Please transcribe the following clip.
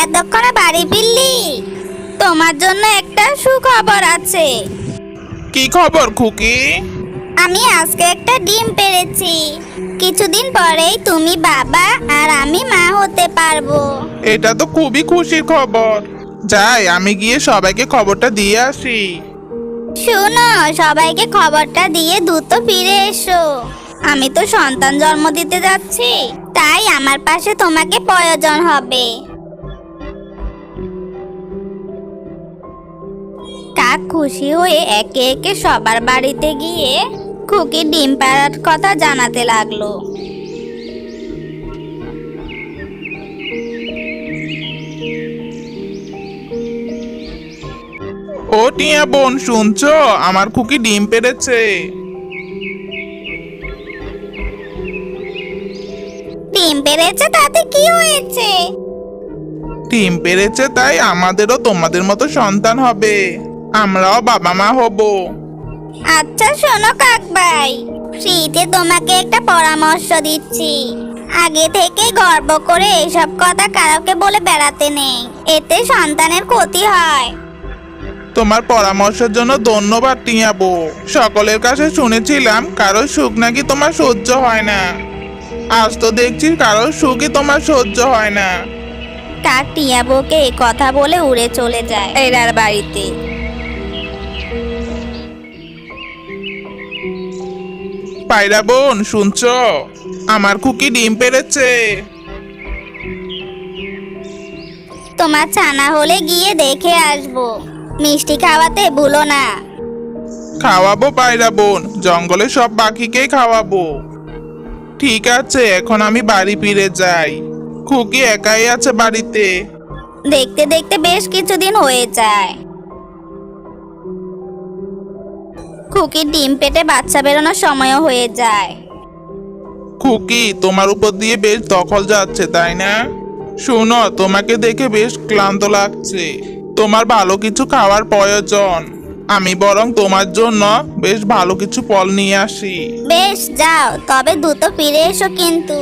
এতক্ষণে বাড়ি ফিরলি? তোমার জন্য একটা সুখবর আছে। কি খবর খুকি? আমি আজকে একটা ডিম পেড়েছি। কিছুদিন পরেই তুমি বাবা আর আমি মা হতে পারবো। এটা তো খুবই খুশির খবর। যাই আমি গিয়ে সবাইকে খবরটা দিয়ে আসি। শোনো, সবাইকে খবরটা দিয়ে দ্রুত ফিরে এসো। আমি তো সন্তান জন্ম দিতে যাচ্ছি, তাই আমার পাশে তোমাকে প্রয়োজন হবে। কাক খুশি হয়ে একে একে সবার বাড়িতে গিয়ে খুকি ডিম পাড়ার কথা জানাতে লাগলো। ও টিয়া বোন, শুনছো? আমার খুকি ডিম পেড়েছে। ডিম পেড়েছে তাতে কি হয়েছে? ডিম পেড়েছে তাই আমাদেরও তোমাদের মতো সন্তান হবে। আমরাও বাবা মা হব। আচ্ছা শোনো কাক ভাই, ফ্রিতে তোমাকে একটা পরামর্শ দিচ্ছি। আগে থেকে গর্ব করে এসব কথা কাউকে বলে বেড়াতে নেই, এতে সন্তানের ক্ষতি হয়। তোমার পরামর্শের জন্য ধন্যবাদ টিয়া বউ। সকলের কাছে শুনেছিলাম কারোর সুখ নাকি তোমার সহ্য হয় না। আজ তো দেখছি কারোর সুখই তোমার সহ্য হয় না। কাক টিয়া বউকে এই কথা বলে উড়ে চলে যায় এরার বাড়িতে। পায়রা বোন, শুনছো? আমার খুকি ডিম পেড়েছে। তোমার ছানা হলে গিয়ে দেখে আসবো। মিষ্টি খাওয়াতে ভুলো না। খাওয়াবো পায়রা বোন, জঙ্গলে সব পাখিকেই খাওয়াবো। ঠিক আছে, এখন আমি বাড়ি ফিরে যাই। খুকি একাই আছে বাড়িতে। দেখতে দেখতে বেশ কিছুদিন হয়ে যায়। খুকির ডিম পেটে বাচ্চা বেরোনোর সময়ও হয়ে যায়। খুকি, তোমার উপর দিয়ে বেশ দখল যাচ্ছে তাই না? শোনো, তোমাকে দেখে বেশ ক্লান্ত লাগছে। তোমার ভালো কিছু খাওয়ার প্রয়োজন। আমি বরং তোমার জন্য বেশ ভালো কিছু ফল নিয়ে আসি। বেশ যাও, তবে দ্রুত ফিরে এসো কিন্তু।